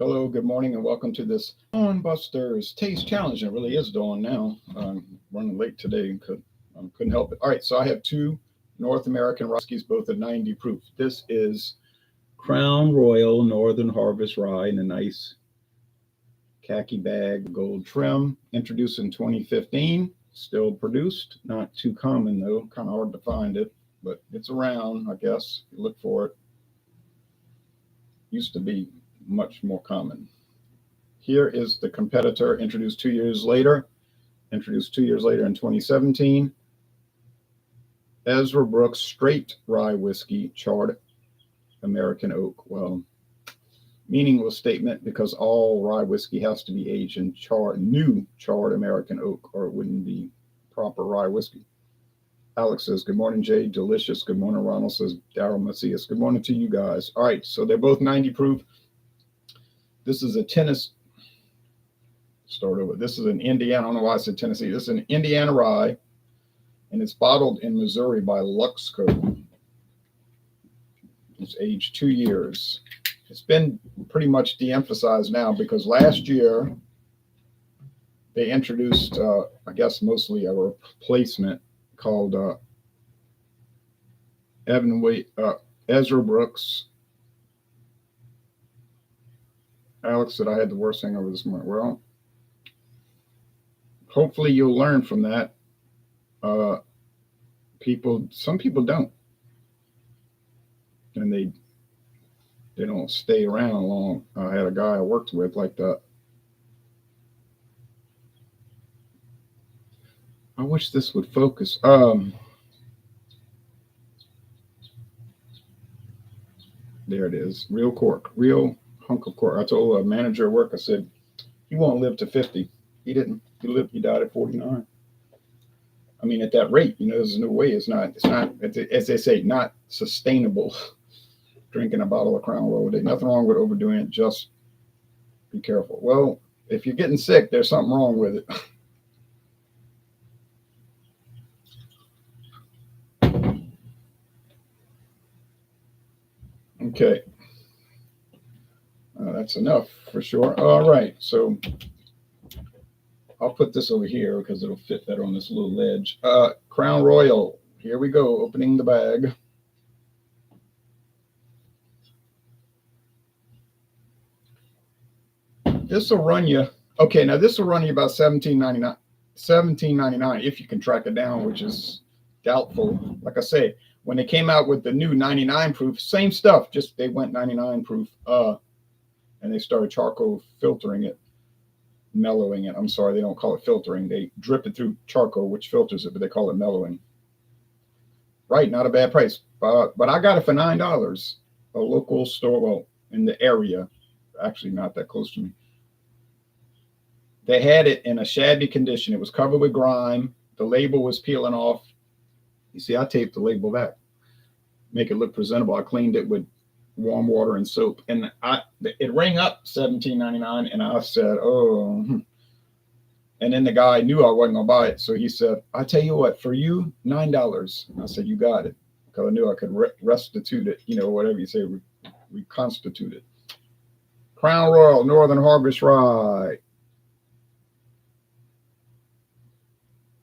Hello, good morning, and welcome to this Dawn Busters Taste Challenge. It really is dawn now. I'm running late today and couldn't help it. All right, so I have two North American whiskeys, both at 90 proof. This is Crown Royal Northern Harvest Rye in a nice khaki bag, gold trim, introduced in 2015. Still produced, not too common though, kind of hard to find it, but it's around, I guess. You look for it. Used to be much more common. Here is the competitor, introduced 2 years later in 2017. Ezra Brooks Straight Rye Whiskey, Charred American Oak. Well, meaningless statement because all rye whiskey has to be aged in new charred American oak, or it wouldn't be proper rye whiskey. Alex says, good morning, Jay. Delicious. Good morning, Ronald says, Daryl Macias. Good morning to you guys. All right, so they're both 90 proof. This is a Tennessee. Start over. This is an Indiana. I don't know why I said Tennessee. This is an Indiana rye, and it's bottled in Missouri by Luxco. It's aged 2 years. It's been pretty much de-emphasized now because last year they introduced, I guess, mostly a replacement called Ezra Brooks. Alex said I had the worst hangover this morning. Well, hopefully you'll learn from that. Some people don't, and they don't stay around long. I had a guy I worked with like that. I wish this would focus. There it is. Real cork, real hunk of cork. I told a manager at work, I said, he won't live to 50. He didn't. He died at 49. I mean, at that rate, there's no way. It's not, as they say, not sustainable drinking a bottle of Crown Royal a day. Nothing wrong with overdoing it. Just be careful. Well, if you're getting sick, there's something wrong with it. Okay. That's enough for sure. All right. So I'll put this over here because it'll fit better on this little ledge. Crown Royal. Here we go. Opening the bag. This will run you. Okay, now this will run you about $17.99 if you can track it down, which is doubtful. Like I say, when they came out with the new 99 proof, same stuff, just they went 99 proof, and they started charcoal filtering it, mellowing it. I'm sorry, they don't call it filtering. They drip it through charcoal, which filters it, but they call it mellowing. Right, not a bad price. But I got it for $9. A local store, well, in the area, actually not that close to me. They had it in a shabby condition. It was covered with grime. The label was peeling off. You see, I taped the label back, make it look presentable. I cleaned it with warm water and soap, and it rang up $17.99, and I said, oh. And then the guy knew I wasn't gonna buy it, so he said, I tell you what, for you, $9. I said, you got it, because I knew I could restitute it, whatever you say, reconstitute it. Crown Royal Northern Harvest Rye.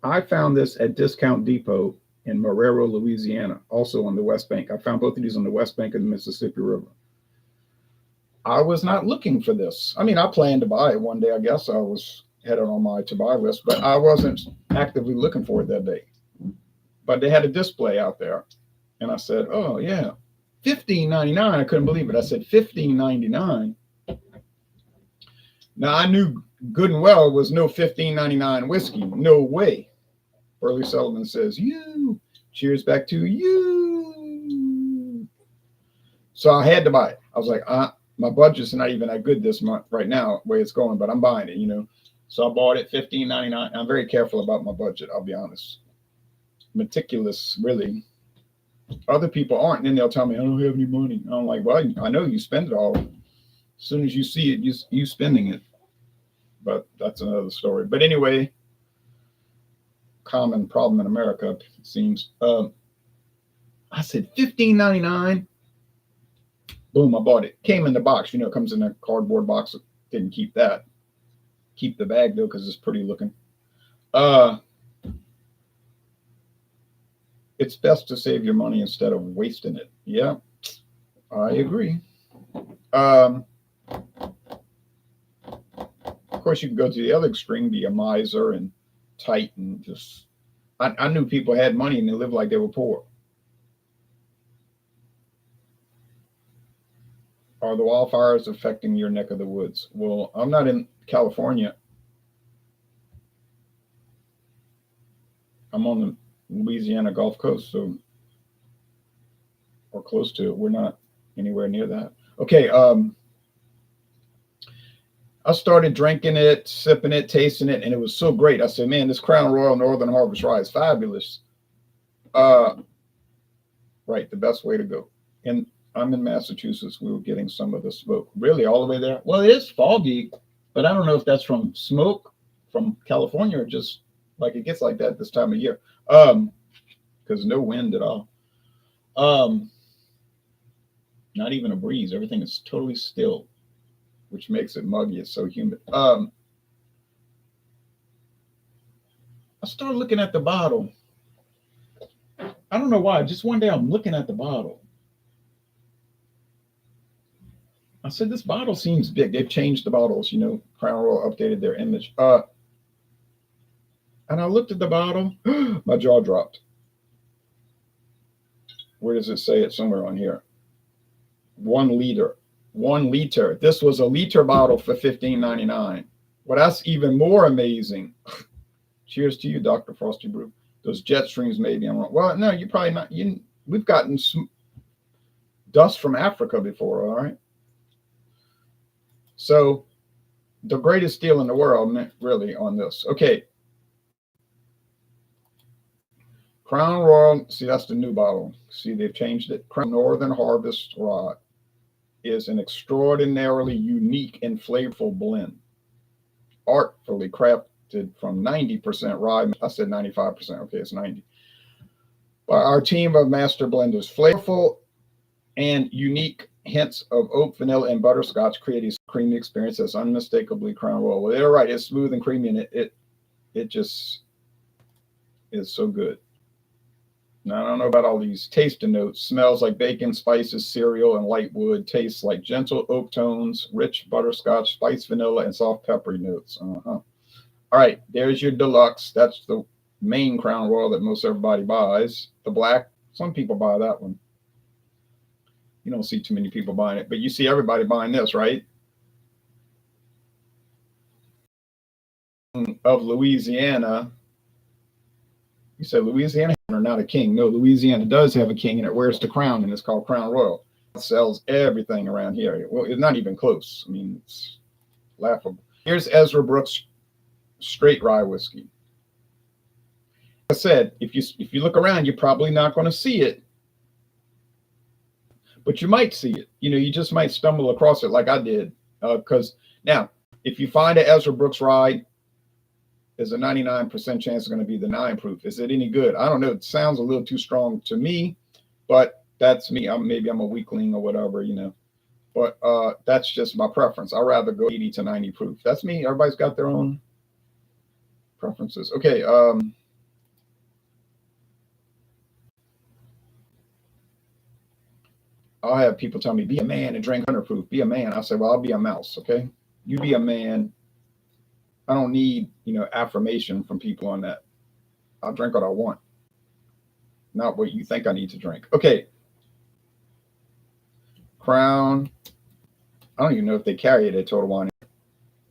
I found this at Discount Depot in Marrero, Louisiana, also on the West Bank. I found both of these on the West Bank of the Mississippi River. I was not looking for this. I mean, I planned to buy it one day. I guess I had it on my to-buy list, but I wasn't actively looking for it that day. But they had a display out there, and I said, oh, yeah, $15.99. I couldn't believe it. I said, $15.99. Now, I knew good and well it was no $15.99 whiskey. No way. Burley Sullivan says, you. Cheers back to you. So I had to buy it. I was like, my budget's not even that good this month right now, the way it's going, but I'm buying it, So I bought it $15.99. I'm very careful about my budget, I'll be honest. Meticulous, really. Other people aren't, and then they'll tell me, I don't have any money. I'm like, well, I know you spend it all. As soon as you see it, you spending it. But that's another story. But anyway, common problem in America, it seems. I said $15.99. Boom, I bought it. Came in the box. You know, it comes in a cardboard box. Didn't keep that. Keep the bag though, because it's pretty looking. It's best to save your money instead of wasting it. Yeah, I agree. Um, of course, you can go to the other extreme, be a miser and tight and just. I knew people had money and they lived like they were poor. Are the wildfires affecting your neck of the woods? Well, I'm not in California. I'm on the Louisiana Gulf Coast, so or close to it. We're not anywhere near that. Okay, I started drinking it, sipping it, tasting it, and it was so great. I said, "Man, this Crown Royal Northern Harvest Rye is fabulous." Uh, right, the best way to go. And I'm in Massachusetts. We were getting some of the smoke. Really, all the way there? Well, it is foggy, but I don't know if that's from smoke from California or just like it gets like that this time of year. Because no wind at all. Um, Not even a breeze. Everything is totally still, which makes it muggy. It's so humid. I started looking at the bottle. I don't know why. Just one day I'm looking at the bottle. I said, this bottle seems big. They've changed the bottles, you know, Crown Royal updated their image. And I looked at the bottle, my jaw dropped. Where does it say it? Somewhere on here. 1 liter. 1 liter. This was a liter bottle for $15.99. Well, that's even more amazing. Cheers to you, Dr. Frosty Brew. Those jet streams maybe I'm wrong. Well, no, you probably not. We've gotten dust from Africa before, all right? So the greatest deal in the world, really, on this. Okay. Crown Royal, see, that's the new bottle. See, they've changed it. Crown Northern Harvest Rye is an extraordinarily unique and flavorful blend, artfully crafted from 90% rye. I said 95%. Okay, it's 90. By our team of master blenders, flavorful and unique hints of oak, vanilla, and butterscotch create a creamy experience that's unmistakably Crown Royal. Well, they're right. It's smooth and creamy, and it just is so good. Now, I don't know about all these tasting notes. Smells like bacon, spices, cereal, and light wood. Tastes like gentle oak tones, rich butterscotch, spiced vanilla, and soft peppery notes. All right, there's your deluxe. That's the main Crown Royal that most everybody buys. The black, some people buy that one. You don't see too many people buying it, but you see everybody buying this, right? Of Louisiana. You said Louisiana are not a king. No, Louisiana does have a king, and it wears the crown, and it's called Crown Royal. It sells everything around here. Well, it's not even close. I mean, it's laughable. Here's Ezra Brooks Straight Rye Whiskey. Like I said, if you look around, you're probably not going to see it, but you might see it. You know, you just might stumble across it like I did. Because now, if you find an Ezra Brooks Rye, there's a 99% chance it's going to be the 9 proof. Is it any good? I don't know. It sounds a little too strong to me, but that's me. Maybe I'm a weakling or whatever, you know. But that's just my preference. I'd rather go 80 to 90 proof. That's me. Everybody's got their own preferences. Okay. I'll have people tell me, be a man and drink 100 proof. Be a man. I say, well, I'll be a mouse. Okay. You be a man. I don't need, you know, affirmation from people on that. I'll drink what I want, not what you think I need to drink. Okay. Crown. I don't even know if they carry it at Total Wine.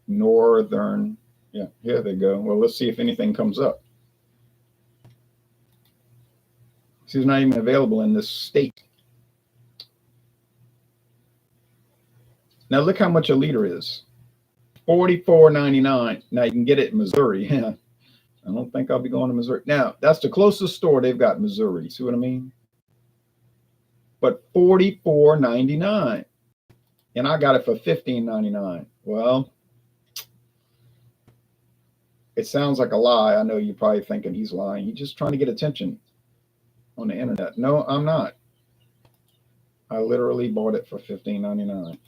Northern. Yeah, here they go. Well, let's see if anything comes up. See, it's not even available in this state. Now look how much a liter is. $44.99. Now you can get it in Missouri. I don't think I'll be going to Missouri. Now, that's the closest store they've got in Missouri. See what I mean? But $44.99. And I got it for $15.99. Well, it sounds like a lie. I know you're probably thinking he's lying. He's just trying to get attention on the internet. No, I'm not. I literally bought it for $15.99.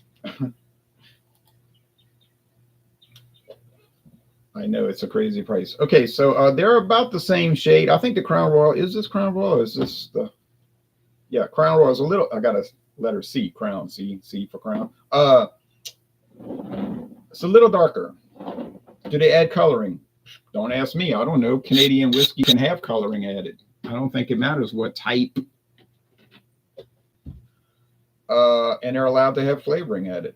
I know it's a crazy price. Okay, so they're about the same shade. I think the Crown Royal, is this Crown Royal? Or is this the, yeah, Crown Royal is a little, I got a letter C, Crown, C for Crown. It's a little darker. Do they add coloring? Don't ask me. I don't know. Canadian whiskey can have coloring added. I don't think it matters what type. And they're allowed to have flavoring added.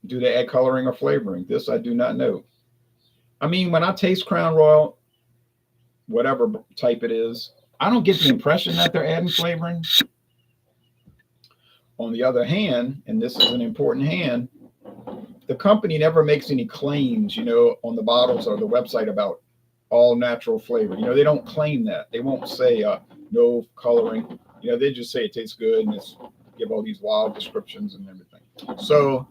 Do they add coloring or flavoring? This I do not know. I mean, when I taste Crown Royal, whatever type it is, I don't get the impression that they're adding flavoring. On the other hand, and this is an important hand, the company never makes any claims, on the bottles or the website about all natural flavor. They don't claim that. They won't say no coloring. They just say it tastes good and it's give all these wild descriptions and everything. So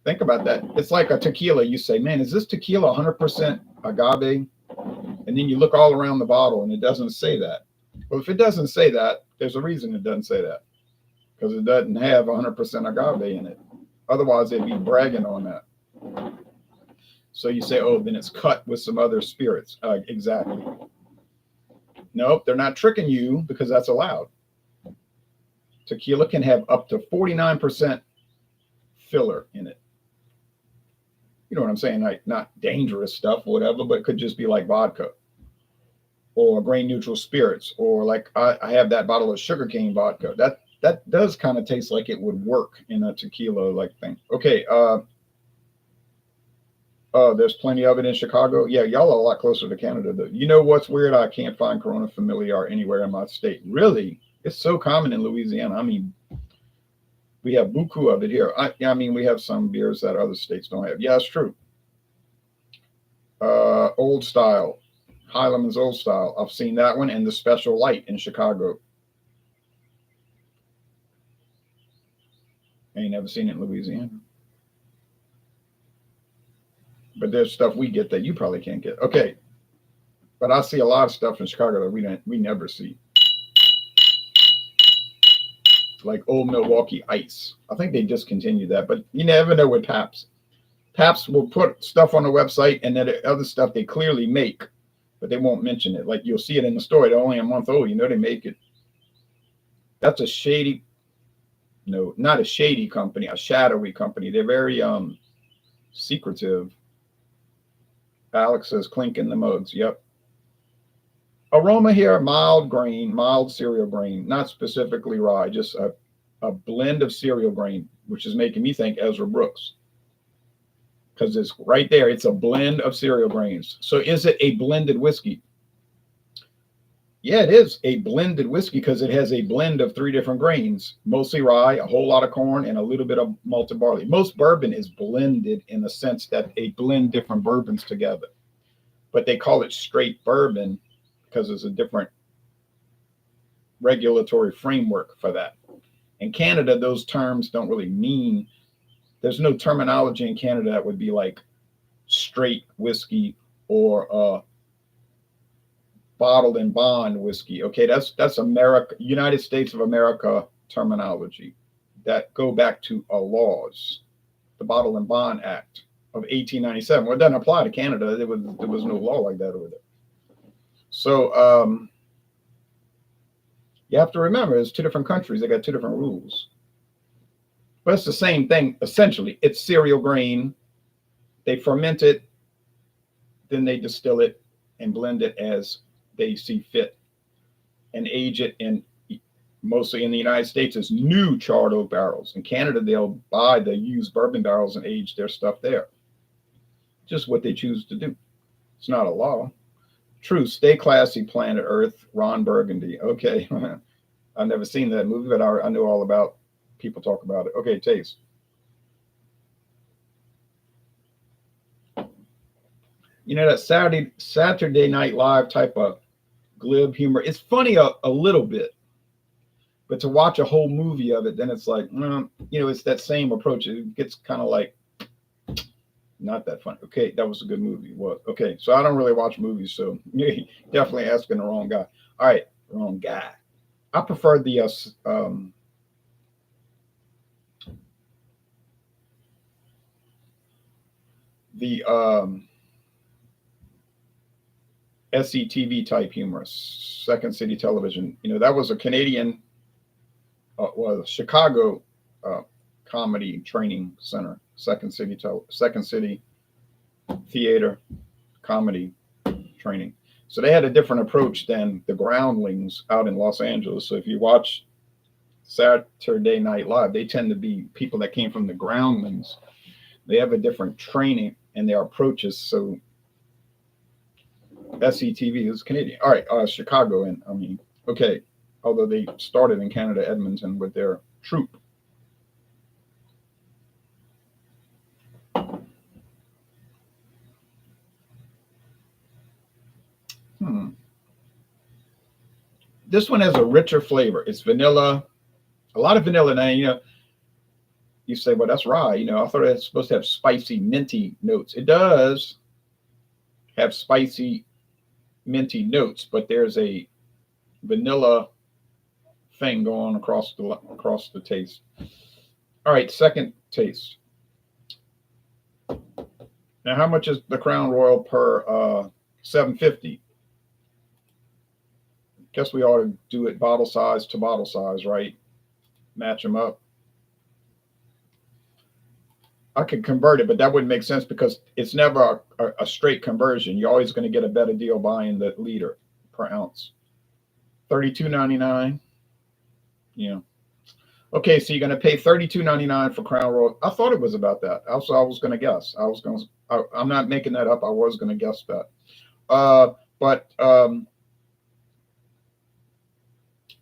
think about that. It's like a tequila. You say, man, is this tequila 100% agave? And then you look all around the bottle and it doesn't say that. Well, if it doesn't say that, there's a reason it doesn't say that, because it doesn't have 100% agave in it. Otherwise, they'd be bragging on that. So you say, oh, then it's cut with some other spirits. Exactly. Nope, they're not tricking you, because that's allowed. Tequila can have up to 49% filler in it. You know what I'm saying? Like, not dangerous stuff, whatever, but it could just be like vodka or grain neutral spirits, or like I have that bottle of sugarcane vodka. That does kind of taste like it would work in a tequila like thing. Okay. There's plenty of it in Chicago. Yeah, y'all are a lot closer to Canada, though. You know what's weird? I can't find Corona Familiar anywhere in my state. Really? It's so common in Louisiana. I mean, we have buku of it here. I mean, we have some beers that other states don't have. Yeah, it's true. Old Style. Highland's Old Style. I've seen that one, and the Special Light in Chicago. I ain't never seen it in Louisiana. But there's stuff we get that you probably can't get. Okay. But I see a lot of stuff in Chicago that we never see. Like Old Milwaukee Ice. I think they discontinued that, but you never know with Pabst. Pabst will put stuff on the website, and then other stuff they clearly make, but they won't mention it. Like, you'll see it in the store. They're only a month old. They make it. That's a shady, no, not a shady company, a shadowy company. They're very secretive. Alex says clink in the mugs. Yep. Aroma here, mild grain, mild cereal grain, not specifically rye, just a blend of cereal grain, which is making me think Ezra Brooks, because it's right there. It's a blend of cereal grains. So is it a blended whiskey? Yeah, it is a blended whiskey, because it has a blend of 3 different grains, mostly rye, a whole lot of corn, and a little bit of malted barley. Most bourbon is blended in the sense that they blend different bourbons together, but they call it straight bourbon because there's a different regulatory framework for that. In Canada, those terms don't really mean, there's no terminology in Canada that would be like straight whiskey or bottled and bond whiskey. Okay, that's America, United States of America terminology that go back to laws, the Bottle and Bond Act of 1897. Well, it doesn't apply to Canada. There was no law like that over there. So you have to remember, it's 2 different countries. They got 2 different rules. But it's the same thing, essentially. It's cereal grain. They ferment it, then they distill it and blend it as they see fit, and age it in, mostly in the United States, as new charred oak barrels. In Canada, they'll buy the used bourbon barrels and age their stuff there. Just what they choose to do. It's not a law. True. Stay classy, Planet Earth. Ron Burgundy. Okay. I've never seen that movie, but I know all about, people talk about it. Okay, taste. That Saturday Night Live type of glib humor. It's funny a little bit, but to watch a whole movie of it, then it's like, it's that same approach. It gets kind of like, not that funny. Okay, that was a good movie. What? Okay, so I don't really watch movies, so you're definitely asking the wrong guy. All right, wrong guy. I prefer the SCTV type humorous, Second City Television. That was a Canadian, well, Chicago uh, comedy training center. Second City Theater Comedy Training. So they had a different approach than the Groundlings out in Los Angeles. So if you watch Saturday Night Live, they tend to be people that came from the Groundlings. They have a different training and their approaches. So SCTV is Canadian. All right, Chicago, and okay, although they started in Canada, Edmonton, with their troupe. Hmm. This one has a richer flavor. It's vanilla, a lot of vanilla. Now, you say, well, that's rye. I thought it's supposed to have spicy, minty notes. It does have spicy, minty notes, but there's a vanilla thing going across the taste. All right, second taste. Now, how much is the Crown Royal per 750? Guess we ought to do it bottle size to bottle size, right? Match them up. I could convert it, but that wouldn't make sense because it's never a straight conversion. You're always going to get a better deal buying the liter per ounce. $32.99. Yeah. Okay, so you're going to pay $32.99 for Crown Royal. I thought it was about that. I was going to guess. I'm not making that up. I was going to guess that. But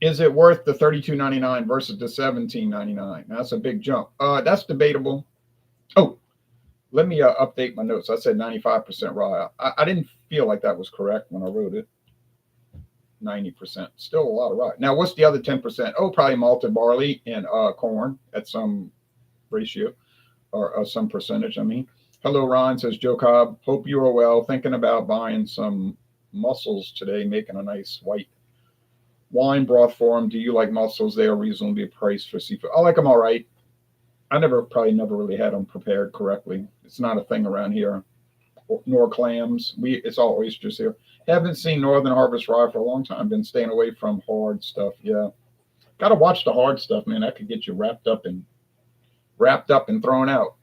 is it worth the $32.99 versus the $17.99? That's a big jump. That's debatable. Oh, let me update my notes. I said 95% rye. I didn't feel like that was correct when I wrote it. 90%. Still a lot of rye. Now, what's the other 10%? Oh, probably malted barley and corn at some ratio or some percentage, I mean. Hello, Ron, says Joe Cobb. Hope you are well. Thinking about buying some mussels today, making a nice white wine broth for them. Do you like mussels? They are reasonably priced for seafood. I like them all right. I probably never really had them prepared correctly. It's not a thing around here, nor clams. It's all oysters here. Haven't seen Northern Harvest Rye for a long time. Been staying away from hard stuff. Yeah, got to watch the hard stuff, man. That could get you wrapped up and thrown out.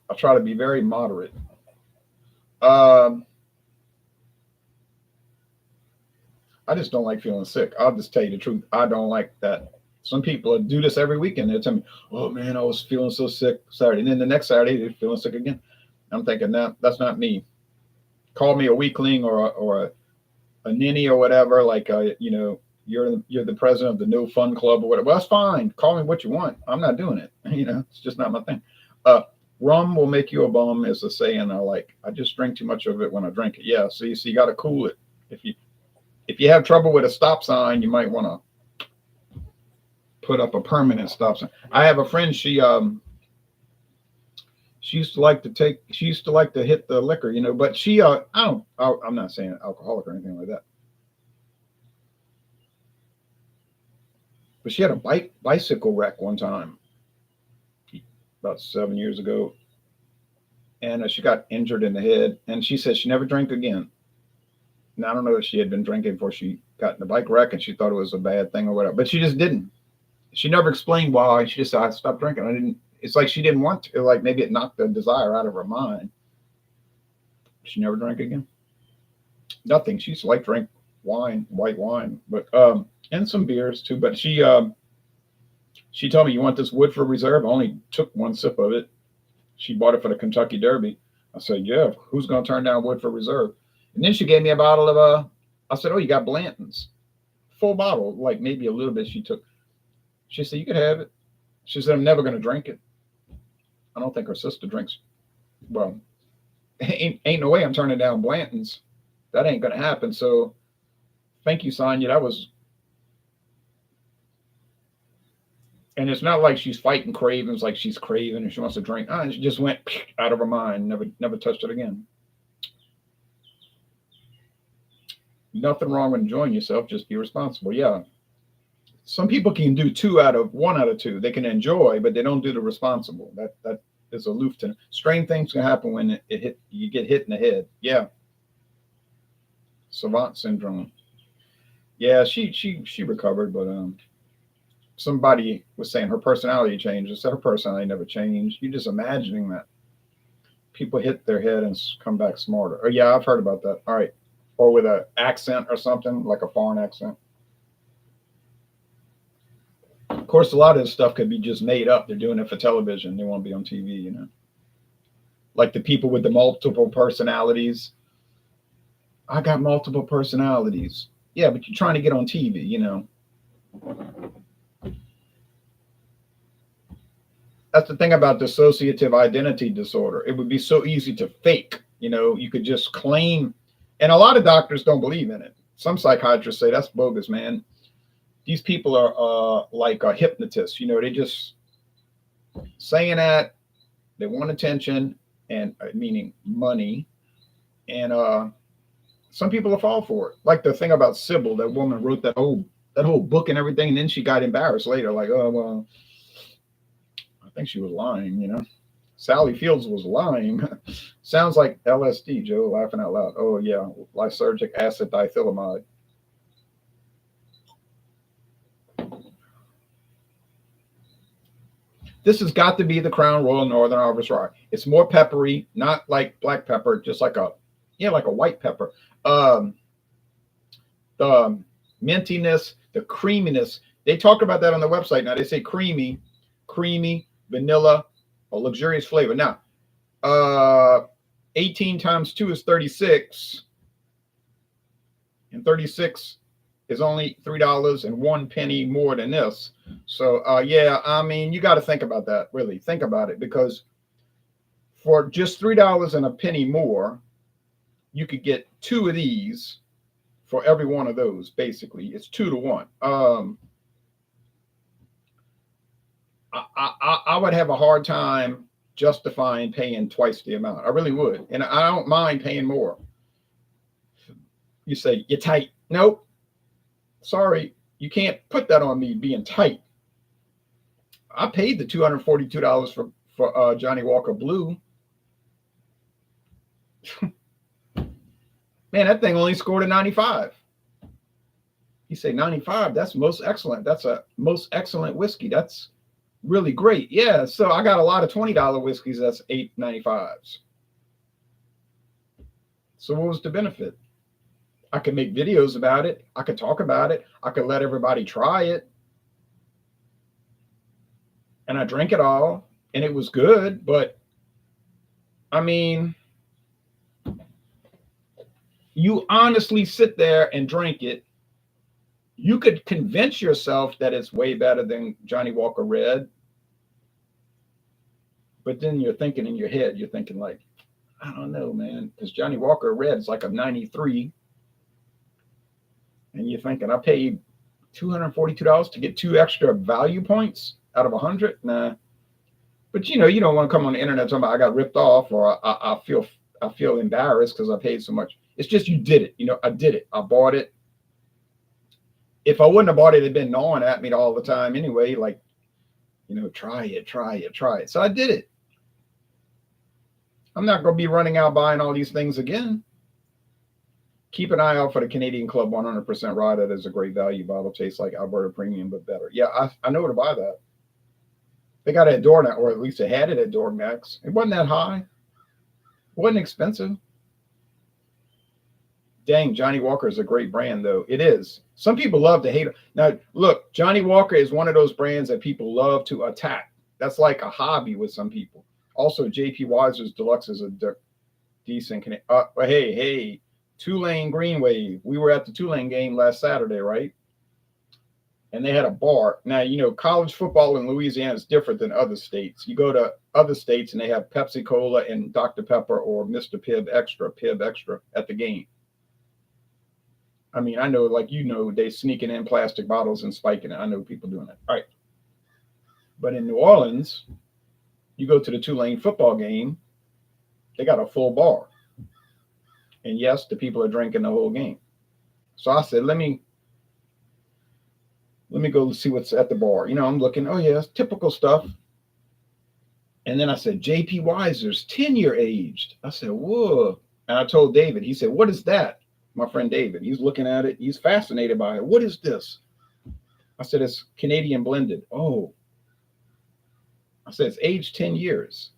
I'll try to be very moderate. Um, I just don't like feeling sick. I'll just tell you the truth. I don't like that. Some people do this every weekend. They tell me, "Oh man, I was feeling so sick Saturday," and then the next Saturday they're feeling sick again. I'm thinking, "No, that's not me. Call me a weakling or a ninny or whatever. Like, you're the president of the No Fun Club or whatever. Well, that's fine. Call me what you want. I'm not doing it. It's just not my thing. Uh, Rum will make you a bum is a saying I like. I just drink too much of it when I drink it. Yeah, so you got to cool it. If you have trouble with a stop sign, you might want to put up a permanent stop sign. I have a friend. She used to like to hit the liquor, but I'm not saying alcoholic or anything like that. But she had a bicycle wreck one time about 7 years ago, and she got injured in the head. And she said she never drank again. Now I don't know if she had been drinking before she got in the bike wreck, and she thought it was a bad thing or whatever, but she just didn't. She never explained why. She just said, "I stopped drinking. I didn't." It's like she didn't want to. Like maybe it knocked the desire out of her mind. She never drank again. Nothing. She used to like drink wine, white wine, but and some beers too. But she told me, "You want this Woodford Reserve?" I only took one sip of it. She bought it for the Kentucky Derby. I said, "Yeah, who's going to turn down Woodford Reserve?" And then she gave me a bottle of I said, "Oh, you got Blanton's." Full bottle, like maybe a little bit she took. She said, "You could have it." She said, "I'm never going to drink it." I don't think her sister drinks. Well, ain't no way I'm turning down Blanton's. That ain't going to happen. So thank you, Sonya. That was, and it's not like she's fighting cravings, like she's craving and she wants to drink. She just went out of her mind, never touched it again. Nothing wrong with enjoying yourself. Just be responsible. Yeah. Some people can do one out of two. They can enjoy, but they don't do the responsible. That is aloof to. Strange things can happen when you get hit in the head. Yeah. Savant syndrome. Yeah, she recovered, but somebody was saying her personality changed. I said her personality never changed. You're just imagining that people hit their head and come back smarter. Oh yeah, I've heard about that. All right, or with an accent or something like a foreign accent. Of course, a lot of this stuff could be just made up. They're doing it for television. They want to be on TV, you know. Like the people with the multiple personalities. I got multiple personalities. Yeah, but you're trying to get on TV, you know. That's the thing about dissociative identity disorder. It would be so easy to fake. You know, you could just claim, and a lot of doctors don't believe in it. Some psychiatrists say that's bogus, man. These people are like a hypnotist. You know, they just saying that they want attention and meaning money, and some people will fall for it. Like the thing about Sybil, that woman wrote that whole book and everything, and then she got embarrassed later, like, oh well, I think she was lying, you know. Sally Fields was lying. Sounds like LSD, Joe, laughing out loud. Oh yeah, lysergic acid diethylamide. This has got to be the Crown Royal Northern Harvest Rye. It's more peppery, not like black pepper, just like like a white pepper. Um, the mintiness, the creaminess. They talk about that on the website. Now they say creamy, vanilla, a luxurious flavor. Now, 18 times 2 is 36, and 36 is only $3.01 more than this. So yeah, I mean, you got to think about that. Really, think about it, because for just $3 more, you could get two of these for every one of those. Basically, it's 2 to 1. I would have a hard time justifying paying twice the amount. I really would, and I don't mind paying more. You say you're tight. Nope. Sorry, you can't put that on me being tight. I paid the $242 for Johnny Walker Blue. Man, that thing only scored a 95. You say 95, that's most excellent. That's a most excellent whiskey. That's really great. Yeah, so I got a lot of $20 whiskeys that's $8.95s. So what was the benefit? I could make videos about it. I could talk about it. I could let everybody try it. And I drank it all, and it was good, but I mean, you honestly sit there and drink it. You could convince yourself that it's way better than Johnny Walker Red. But then you're thinking in your head, you're thinking like, I don't know, man, because Johnny Walker Red is like a 93. And you're thinking, I paid $242 to get 2 extra value points out of 100. Nah. But you know, you don't want to come on the internet talking about I got ripped off, or I feel embarrassed because I paid so much. It's just you did it. You know, I did it. I bought it. If I wouldn't have bought it, it'd been gnawing at me all the time anyway. Like, you know, try it. So I did it. I'm not going to be running out buying all these things again. Keep an eye out for the Canadian Club 100% rye. That is a great value bottle. Tastes like Alberta Premium, but better. Yeah, I know where to buy that. They got it at Dormax, or at least they had it at Dormax. It wasn't that high. It wasn't expensive. Dang, Johnny Walker is a great brand, though. It is. Some people love to hate it. Now, look, Johnny Walker is one of those brands that people love to attack. That's like a hobby with some people. Also, J.P. Weiser's Deluxe is a decent. Hey, Tulane Green Wave. We were at the Tulane game last Saturday, right? And they had a bar. Now, you know, college football in Louisiana is different than other states. You go to other states and they have Pepsi Cola and Dr. Pepper or Mr. Pibb Extra at the game. I mean, I know, like, you know, they sneaking in plastic bottles and spiking it. I know people doing that. All right. But in New Orleans, you go to the Tulane football game, they got a full bar. And yes, the people are drinking the whole game. So I said, let me go see what's at the bar. I'm looking, oh yeah, it's typical stuff. And then I said, JP Weiser's 10-year aged. I said, whoa. And I told David, he said, what is that? My friend David, he's looking at it. He's fascinated by it. What is this? I said, it's Canadian blended. Oh. I said, it's aged 10 years.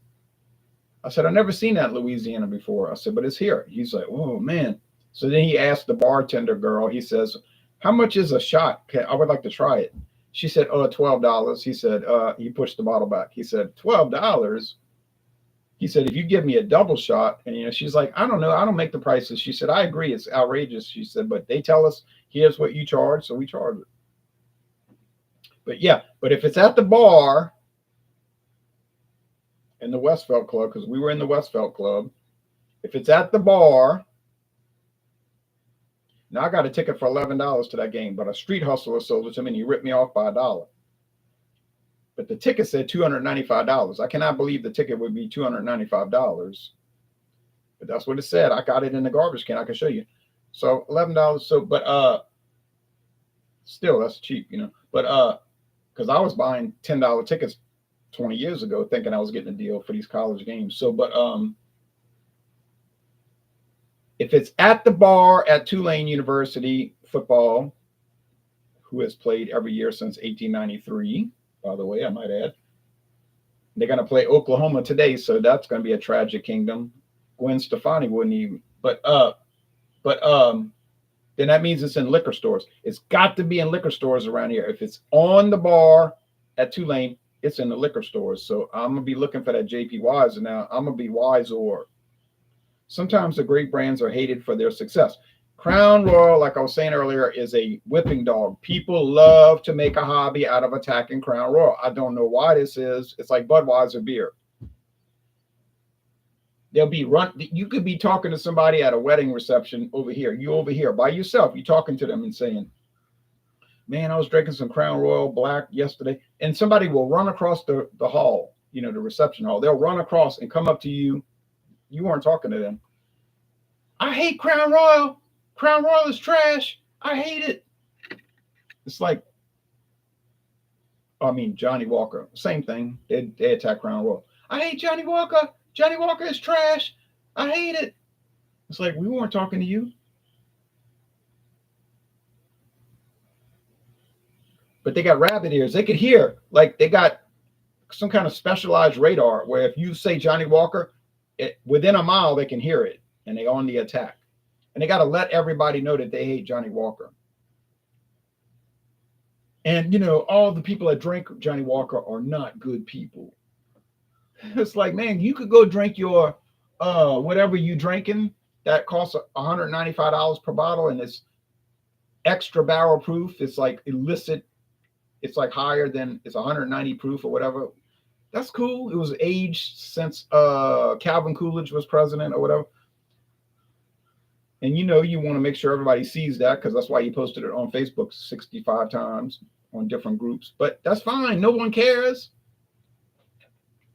I said, I've never seen that in Louisiana before. I said, but it's here. He's like, oh, man. So then he asked the bartender girl, he says, how much is a shot? I would like to try it. She said, oh, $12. He said, he pushed the bottle back. He said, $12? He said, if you give me a double shot, and she's like, I don't know, I don't make the prices. She said, I agree, it's outrageous. She said, but they tell us here's what you charge, so we charge it. But yeah, but if it's at the bar in the Westfeld Club, because we were in the Westfeld Club, if it's at the bar, now I got a ticket for $11 to that game, but a street hustler sold it to me and he ripped me off by $1. But the ticket said $295. I cannot believe the ticket would be $295. But that's what it said. I got it in the garbage can. I can show you. So $11. So, but still that's cheap, But because I was buying $10 tickets 20 years ago, thinking I was getting a deal for these college games. So, but if it's at the bar at Tulane University football, who has played every year since 1893, by the way, I might add, they're going to play Oklahoma today, so that's going to be a tragic kingdom. Gwen Stefani wouldn't even, but then that means it's in liquor stores. It's got to be in liquor stores around here. If it's on the bar at Tulane, it's in the liquor stores. So I'm going to be looking for that JP Wise, and now I'm going to be wise. Or sometimes the great brands are hated for their success. Crown Royal, like I was saying earlier, is a whipping dog. People love to make a hobby out of attacking Crown Royal. I don't know why this is. It's like Budweiser beer. You could be talking to somebody at a wedding reception over here. You over here by yourself. You talking to them and saying, man, I was drinking some Crown Royal Black yesterday. And somebody will run across the hall, the reception hall. They'll run across and come up to you. You weren't talking to them. I hate Crown Royal. Crown Royal is trash. I hate it. It's like, Johnny Walker. Same thing. They attack Crown Royal. I hate Johnny Walker. Johnny Walker is trash. I hate it. It's like, we weren't talking to you. But they got rabbit ears. They could hear. Like, they got some kind of specialized radar where if you say Johnny Walker, within a mile, they can hear it. And they're on the attack. And they got to let everybody know that they hate Johnny Walker. And, all the people that drink Johnny Walker are not good people. It's like, man, you could go drink your whatever you drinking that costs $195 per bottle, and it's extra barrel proof. It's like illicit. It's like higher than, it's 190 proof or whatever. That's cool. It was aged since Calvin Coolidge was president or whatever. And you want to make sure everybody sees that, because that's why he posted it on Facebook 65 times on different groups. But that's fine. No one cares.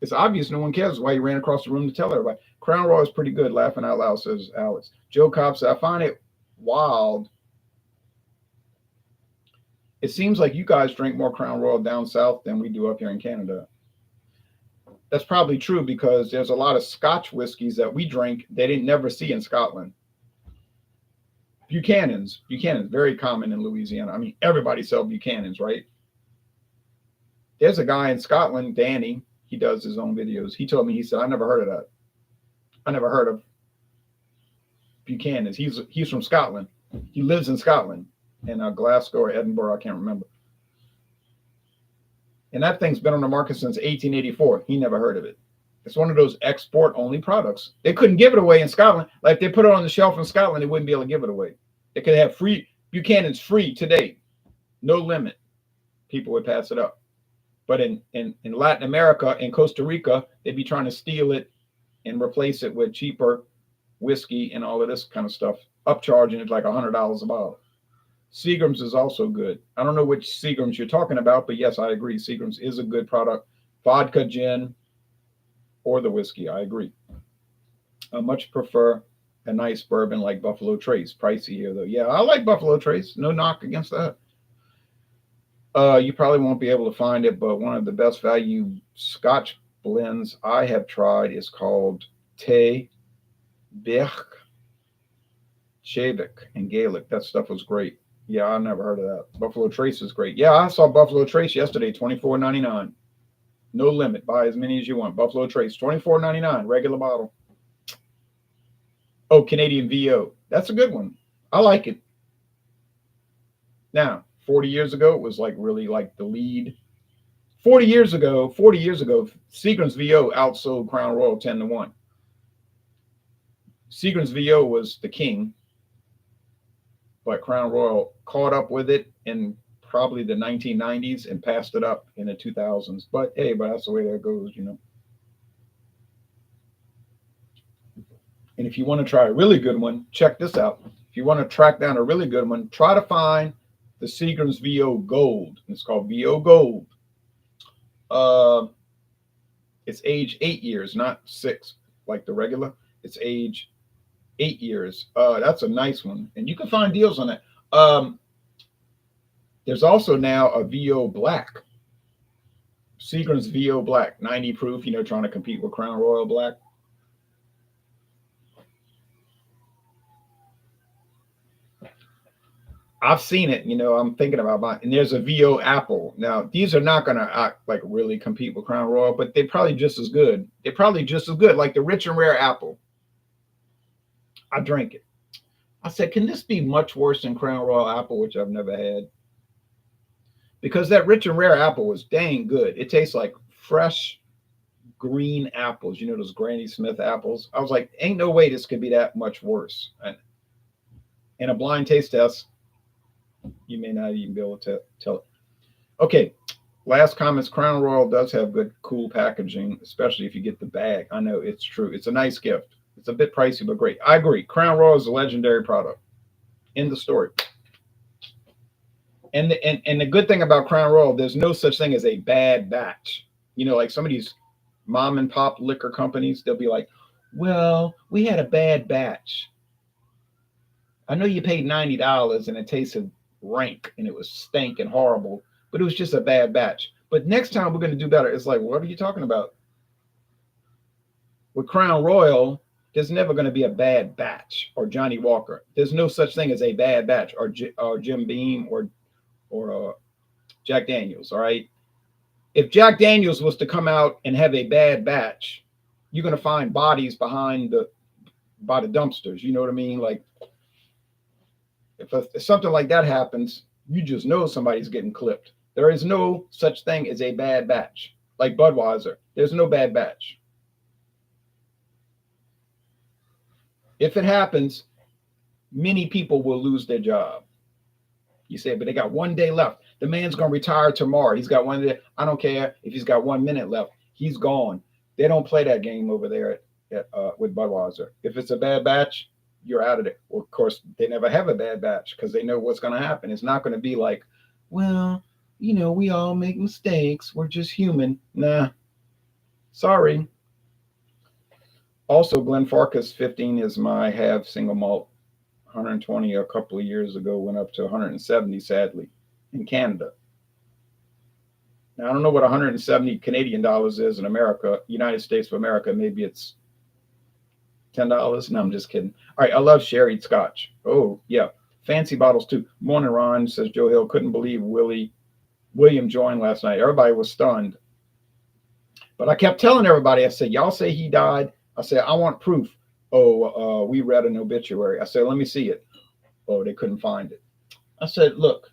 It's obvious no one cares. That's why he ran across the room to tell everybody. Crown Royal is pretty good. Laughing out loud, says Alex. Joe Cobb said, I find it wild. It seems like you guys drink more Crown Royal down south than we do up here in Canada. That's probably true, because there's a lot of Scotch whiskeys that we drink they didn't never see in Scotland. Buchanan's very common in Louisiana. Everybody sells Buchanan's, right? There's a guy in Scotland, Danny. He does his own videos. He told me, he said, I never heard of that. I never heard of Buchanan's. He's from Scotland. He lives in Scotland, in Glasgow or Edinburgh, I can't remember. And that thing's been on the market since 1884. He never heard of it. It's one of those export-only products. They couldn't give it away in Scotland. Like, if they put it on the shelf in Scotland, they wouldn't be able to give it away. They could have free Buchanan's free today, no limit. People would pass it up. But in Latin America, in Costa Rica, they'd be trying to steal it and replace it with cheaper whiskey and all of this kind of stuff, upcharging it like $100 a bottle. Seagram's is also good. I don't know which Seagram's you're talking about, but yes, I agree. Seagram's is a good product. Vodka, gin, or the whiskey. I agree. I much prefer a nice bourbon like Buffalo Trace. Pricey here though. Yeah, I like Buffalo Trace. No knock against that. You probably won't be able to find it, but one of the best value Scotch blends I have tried is called Te Bech Shavik in Gaelic. That stuff was great. Yeah, I never heard of that. Buffalo Trace is great. Yeah, I saw Buffalo Trace yesterday, $24.99. No limit. Buy as many as you want. Buffalo Trace, $24.99, regular bottle. Oh, Canadian VO. That's a good one. I like it. Now, 40 years ago, it was like really like the lead. 40 years ago, Seagram's VO outsold Crown Royal 10-1. Seagram's VO was the king, but Crown Royal caught up with it in probably the 1990s and passed it up in the 2000s. But hey, but that's the way that goes, you know. And if you want to try a really good one, check this out. If you want to track down a really good one, try to find the Seagram's VO Gold. It's called VO Gold. It's age 8 years, not 6 like the regular. It's age 8 years. That's a nice one, and you can find deals on that. There's also now a VO Black, Seagram's VO Black, 90 proof. You know, trying to compete with Crown Royal Black. I've seen it, you know, I'm thinking about buying, and there's a VO Apple. Now, these are not going to like really compete with Crown Royal, but they're probably just as good. They're probably just as good, like the Rich and Rare Apple. I drank it. I said, can this be much worse than Crown Royal Apple, which I've never had? Because that Rich and Rare Apple was dang good. It tastes like fresh green apples, you know, those Granny Smith apples. I was like, ain't no way this could be that much worse. And in a blind taste test, you may not even be able to tell it. Okay, last comments. Crown Royal does have good, cool packaging, especially if you get the bag. I know it's true. It's a nice gift. It's a bit pricey, but great. I agree. Crown Royal is a legendary product. End the story. And the good thing about Crown Royal, there's no such thing as a bad batch. You know, like some of these mom and pop liquor companies, they'll be like, well, we had a bad batch. I know you paid $90 and it tasted rank and it was stank and horrible, but it was just a bad batch. But next time we're going to do better. It's like, what are you talking about? With Crown Royal, there's never going to be a bad batch, or Johnny Walker. There's no such thing as a bad batch, or Jim Beam, or Jack Daniels. All right. If Jack Daniels was to come out and have a bad batch, you're going to find bodies by the dumpsters. You know what I mean? Like if something like that happens, you just know somebody's getting clipped. There is no such thing as a bad batch. Like Budweiser, there's no bad batch. If it happens, many people will lose their job. You say, but they got 1 day left. The man's going to retire tomorrow. He's got 1 day. I don't care if he's got 1 minute left. He's gone. They don't play that game over there with Budweiser. If it's a bad batch, you're out of it. Well, of course, they never have a bad batch because they know what's going to happen. It's not going to be like, well, you know, we all make mistakes. We're just human. Nah, sorry. Also, Glenfarclas 15 is my half single malt. 120 a couple of years ago went up to 170, sadly, in Canada. Now, I don't know what 170 Canadian dollars is in America, United States of America. Maybe it's $10. No, I'm just kidding. All right, I love sherry scotch. Oh, yeah. Fancy bottles, too. Morning, Ron, says Joe Hill. Couldn't believe William joined last night. Everybody was stunned. But I kept telling everybody, I said, y'all say he died. I said, I want proof. Oh, we read an obituary. I said, let me see it. Oh, they couldn't find it. I said, look,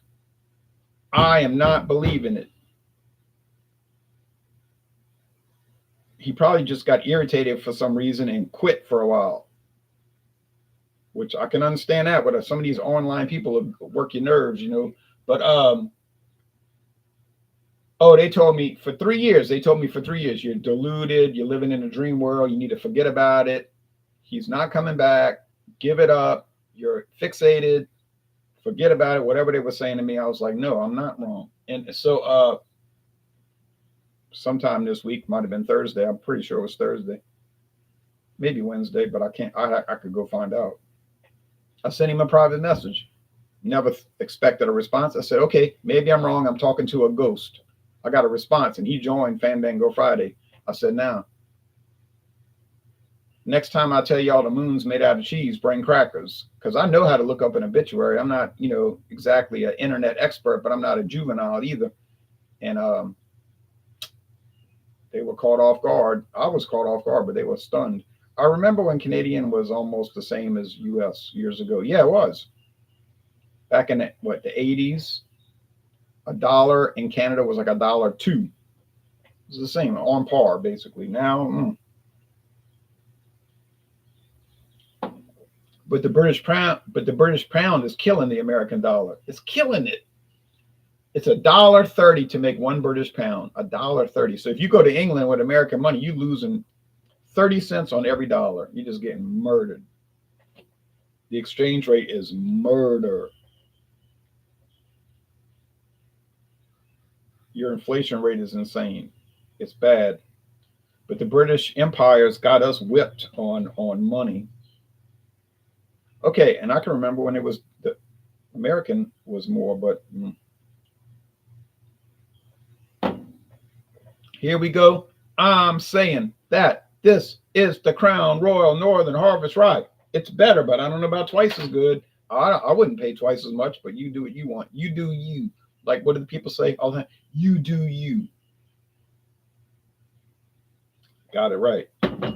I am not believing it. He probably just got irritated for some reason and quit for a while, which I can understand that. But some of these online people work your nerves, you know. But they told me for 3 years. You're deluded. You're living in a dream world. You need to forget about it. He's not coming back. Give it up. You're fixated. Forget about it. Whatever they were saying to me, I was like, no, I'm not wrong. And so sometime this week, might have been Thursday. I'm pretty sure it was Thursday. maybe Wednesday, but I can't. I could go find out. I sent him a private message. Never expected a response. I said, okay, maybe I'm wrong. I'm talking to a ghost. I got a response, and he joined Fandango Friday. I said, now, next time I tell y'all the moon's made out of cheese, bring crackers. Because I know how to look up an obituary. I'm not, exactly an internet expert, but I'm not a juvenile either. And they were caught off guard. I was caught off guard, but they were stunned. I remember when Canadian was almost the same as US years ago. Yeah, it was. Back in the 80s, a dollar in Canada was like $1.02. It's the same, on par basically. Now, but the British pound is killing the American dollar. It's killing it. It's $1.30 to make one British pound. $1.30. So if you go to England with American money, you losing 30 cents on every dollar. You're just getting murdered. The exchange rate is murder. Your inflation rate is insane. It's bad. But the British Empire's got us whipped on money. Okay, and I can remember when it was the American was more, but here we go. I'm saying that this is the Crown Royal Northern Harvest Rye. It's better, but I don't know about twice as good. I wouldn't pay twice as much, but you do what you want. You do you. Like, what do the people say all the time? You do you. Got it right.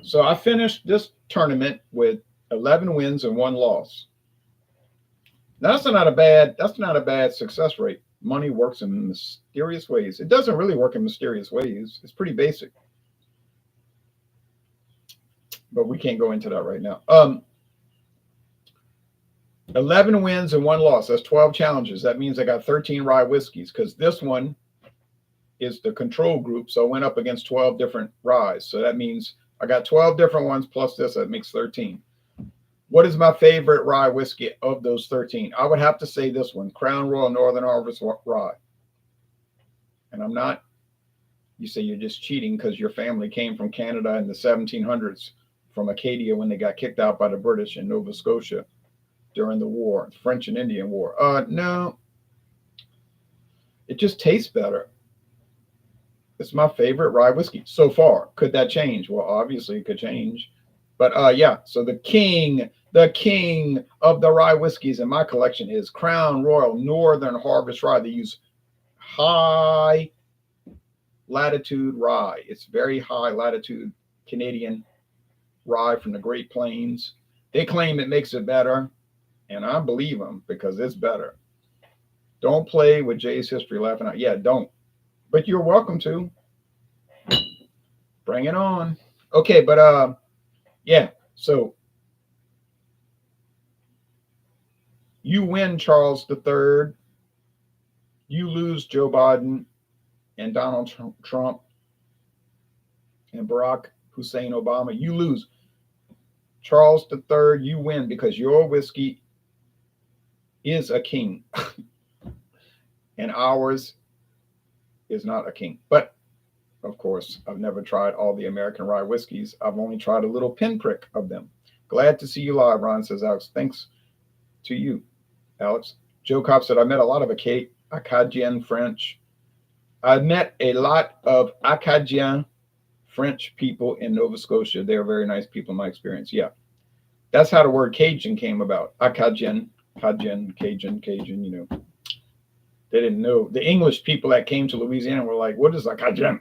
So I finished this tournament with 11 wins and 1 loss. Now, that's not a bad success rate. Money works in mysterious ways. It doesn't really work in mysterious ways. It's pretty basic. But we can't go into that right now. 11 wins and 1 loss. That's 12 challenges. That means I got 13 rye whiskeys because this one is the control group. So I went up against 12 different ryes. So that means I got 12 different ones plus this. That makes 13. What is my favorite rye whiskey of those 13? I would have to say this one, Crown Royal Northern Harvest Rye. And I'm not, you say you're just cheating because your family came from Canada in the 1700s, from Acadia when they got kicked out by the British in Nova Scotia during the war, French and Indian War. No, it just tastes better. It's my favorite rye whiskey so far. Could that change? Well, obviously it could change. But yeah, so the king of the rye whiskeys in my collection is Crown Royal Northern Harvest Rye. They use high latitude rye. It's very high latitude Canadian rye from the Great Plains. They claim it makes it better, and I believe them because it's better. Don't play with Jay's history laughing out. Yeah, don't. But you're welcome to. Bring it on. Okay, but yeah, so you win Charles III, you lose Joe Biden and Donald Trump and Barack Hussein Obama. You lose. Charles III, you win because your whiskey is a king and ours is not a king. But of course, I've never tried all the American rye whiskeys. I've only tried a little pinprick of them. Glad to see you live, Ron, says Alex. Thanks to you, Alex. Joe Cobb said, I met a lot of Acadian French. I met a lot of Acadian French people in Nova Scotia. They're very nice people in my experience. Yeah. That's how the word Cajun came about. Acadian, Cajun, you know. They didn't know. The English people that came to Louisiana were like, what is Acadian?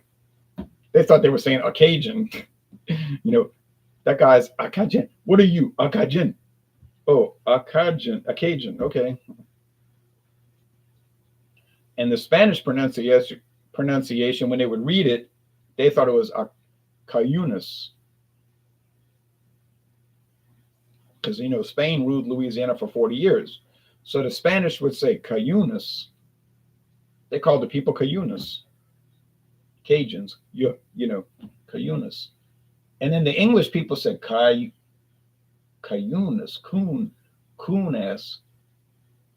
They thought they were saying a Cajun. You know, that guy's a Cajun. What are you? A Cajun. Oh, a Cajun. Okay. And the Spanish pronunciation, when they would read it, they thought it was a Cayunas. Because, you know, Spain ruled Louisiana for 40 years. So the Spanish would say Cayunas. They called the people Cayunas. Cajuns, you know, Cayunas. And then the English people said Cayunas, coon ass.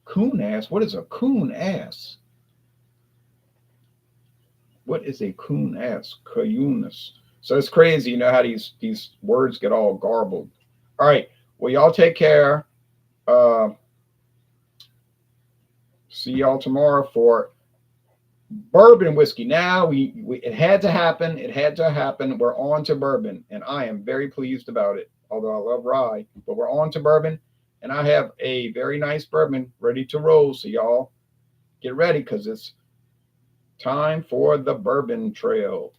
Coon ass? What is a coon ass? What is a coon ass? Cayunas. So it's crazy, you know, how these words get all garbled. All right. Well, y'all take care. Uh, see y'all tomorrow for bourbon whiskey. Now we it had to happen. It had to happen. We're on to bourbon, and I am very pleased about it. Although I love rye, but we're on to bourbon, and I have a very nice bourbon ready to roll. So y'all get ready because it's time for the bourbon trail.